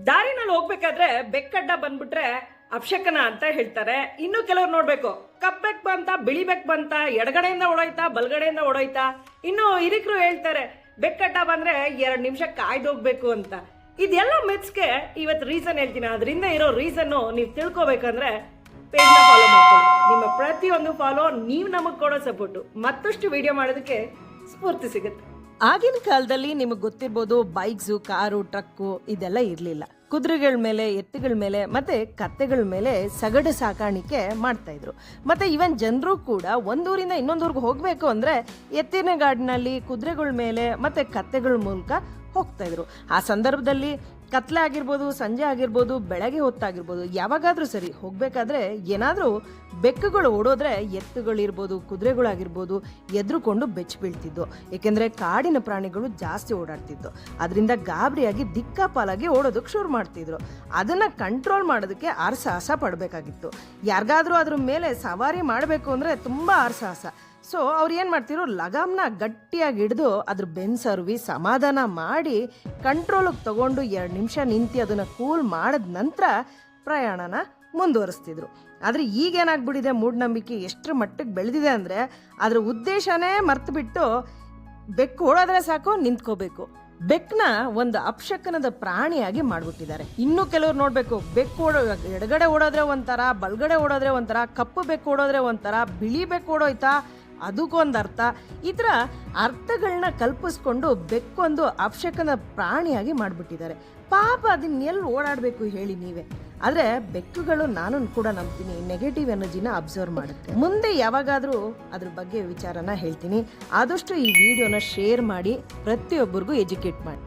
ದಾರಿನಲ್ಲಿ ಹೋಗ್ಬೇಕಾದ್ರೆ ಬೆಕ್ಕಡ್ಡ ಬಂದ್ಬಿಟ್ರೆ ಅಪಶಕನ ಅಂತ ಹೇಳ್ತಾರೆ. ಇನ್ನು ಕೆಲವ್ರು ನೋಡ್ಬೇಕು, ಕಪ್ಪೆಕ್ ಬಂತ ಬಿಳಿ ಬೆಕ್ ಬಂತ, ಎಡಗಡೆಯಿಂದ ಓಡೋಯ್ತಾ ಬಲಗಡೆಯಿಂದ ಓಡೋಯ್ತಾ. ಇನ್ನು ಹಿರಿಕರು ಹೇಳ್ತಾರೆ ಬೆಕ್ಕಡ್ಡ ಬಂದ್ರೆ 2 ನಿಮಿಷ ಕಾಯ್ದೋಗ್ಬೇಕು ಅಂತ. ಇದೆಲ್ಲ ಮಿತ್ಸ್ಗೆ ಇವತ್ತು ರೀಸನ್ ಹೇಳ್ತೀನಿ. ಅದರಿಂದ ಇರೋ ರೀಸನ್ನು ನೀವು ತಿಳ್ಕೊಬೇಕಂದ್ರೆ ಪೇಜ್ನ ಫಾಲೋ ಮಾಡ್ಕೊಳ್ಳಿ. ನಿಮ್ಮ ಪ್ರತಿಯೊಂದು ಫಾಲೋ ನೀವು ನಮಗೆ ಕೊಡೋ ಸಪೋರ್ಟು ಮತ್ತಷ್ಟು ವಿಡಿಯೋ ಮಾಡೋದಕ್ಕೆ ಸ್ಫೂರ್ತಿ ಸಿಗುತ್ತೆ. ಆಗಿನ ಕಾಲದಲ್ಲಿ ನಿಮಗೆ ಗೊತ್ತಿರ್ಬೋದು, ಬೈಕ್ಸು, ಕಾರು, ಟ್ರಕ್ಕು ಇದೆಲ್ಲ ಇರಲಿಲ್ಲ. ಕುದುರೆಗಳ ಮೇಲೆ, ಎತ್ತುಗಳ ಮೇಲೆ ಮತ್ತೆ ಕತ್ತೆಗಳ ಮೇಲೆ ಸಗಡು ಸಾಕಾಣಿಕೆ ಮಾಡ್ತಾ ಇದ್ರು. ಮತ್ತೆ ಇವನ್ ಜನರು ಕೂಡ ಒಂದೂರಿಂದ ಇನ್ನೊಂದೂರ್ಗೆ ಹೋಗಬೇಕು ಅಂದ್ರೆ ಎತ್ತಿನ ಗಾಡಿನಲ್ಲಿ, ಕುದುರೆಗಳ ಮೇಲೆ ಮತ್ತೆ ಕತ್ತೆಗಳ ಮೂಲಕ ಹೋಗ್ತಾ ಇದ್ರು. ಆ ಸಂದರ್ಭದಲ್ಲಿ ಕತ್ಲೆ ಆಗಿರ್ಬೋದು, ಸಂಜೆ ಆಗಿರ್ಬೋದು, ಬೆಳಗ್ಗೆ ಹೊತ್ತಾಗಿರ್ಬೋದು, ಯಾವಾಗಾದ್ರೂ ಸರಿ ಹೋಗ್ಬೇಕಾದ್ರೆ ಏನಾದರೂ ಬೆಕ್ಕುಗಳು ಓಡೋದ್ರೆ ಎತ್ತುಗಳಿರ್ಬೋದು, ಕುದುರೆಗಳಾಗಿರ್ಬೋದು ಎದ್ರುಕೊಂಡು ಬೆಚ್ಚ ಬೀಳ್ತಿದ್ದು. ಏಕೆಂದರೆ ಕಾಡಿನ ಪ್ರಾಣಿಗಳು ಜಾಸ್ತಿ ಓಡಾಡ್ತಿದ್ದು. ಅದರಿಂದ ಗಾಬರಿಯಾಗಿ ದಿಕ್ಕಾಪಾಲಾಗಿ ಓಡೋದಕ್ಕೆ ಶುರು ಮಾಡ್ತಿದ್ರು. ಅದನ್ನು ಕಂಟ್ರೋಲ್ ಮಾಡೋದಕ್ಕೆ ಸಾಹಸ ಪಡಬೇಕಾಗಿತ್ತು. ಯಾರಿಗಾದ್ರೂ ಅದ್ರ ಮೇಲೆ ಸವಾರಿ ಮಾಡಬೇಕು ಅಂದರೆ ತುಂಬ ಸಾಹಸ. ಸೊ ಅವ್ರು ಏನು ಮಾಡ್ತಿದ್ರು, ಲಗಾಮ್ನ ಗಟ್ಟಿಯಾಗಿ ಹಿಡಿದು ಅದ್ರ ಬೆನ್ಸರ್ವಿ ಸಮಾಧಾನ ಮಾಡಿ ಕಂಟ್ರೋಲಿಗೆ ತಗೊಂಡು 2 ನಿಮಿಷ ನಿಂತು ಅದನ್ನು ಕೂಲ್ ಮಾಡಿದ ನಂತರ ಪ್ರಯಾಣನ ಮುಂದುವರಿಸ್ತಿದ್ರು. ಆದರೆ ಈಗೇನಾಗ್ಬಿಟ್ಟಿದೆ, ಮೂಢನಂಬಿಕೆ ಎಷ್ಟರ ಮಟ್ಟಿಗೆ ಬೆಳೆದಿದೆ ಅಂದರೆ ಅದ್ರ ಉದ್ದೇಶನೇ ಮರ್ತು ಬಿಟ್ಟು ಬೆಕ್ಕು ಓಡೋದ್ರೆ ಸಾಕು ನಿಂತ್ಕೋಬೇಕು, ಬೆಕ್ಕನ್ನ ಒಂದು ಅಪಶಕನದ ಪ್ರಾಣಿಯಾಗಿ ಮಾಡ್ಬಿಟ್ಟಿದ್ದಾರೆ. ಇನ್ನು ಕೆಲವ್ರು ನೋಡ್ಬೇಕು, ಬೆಕ್ಕು ಎಡಗಡೆ ಓಡೋದ್ರೆ ಒಂಥರ, ಬಲಗಡೆ ಓಡೋದ್ರೆ ಒಂಥರ, ಕಪ್ಪು ಬೆಕ್ಕು ಓಡೋದ್ರೆ ಒಂಥರ, ಬಿಳಿ ಬೆಕ್ಕು ಓಡೋಯ್ತಾ ಅದಕ್ಕೊಂದು ಅರ್ಥ. ಈ ಥರ ಅರ್ಥಗಳನ್ನ ಕಲ್ಪಿಸ್ಕೊಂಡು ಬೆಕ್ಕೊಂದು ಅಪಶಕನ ಪ್ರಾಣಿಯಾಗಿ ಮಾಡಿಬಿಟ್ಟಿದ್ದಾರೆ. ಪಾಪ ಅದನ್ನೆಲ್ಲಿ ಓಡಾಡಬೇಕು ಹೇಳಿ ನೀವೇ. ಆದರೆ ಬೆಕ್ಕುಗಳು, ನಾನು ಕೂಡ ನಂಬ್ತೀನಿ, ನೆಗೆಟಿವ್ ಎನರ್ಜಿನ ಅಬ್ಸರ್ವ್ ಮಾಡುತ್ತೆ. ಮುಂದೆ ಯಾವಾಗಾದರೂ ಅದ್ರ ಬಗ್ಗೆ ವಿಚಾರನ ಹೇಳ್ತೀನಿ. ಆದಷ್ಟು ಈ ವಿಡಿಯೋನ ಶೇರ್ ಮಾಡಿ ಪ್ರತಿಯೊಬ್ಬರಿಗೂ ಎಜುಕೇಟ್ ಮಾಡಿ.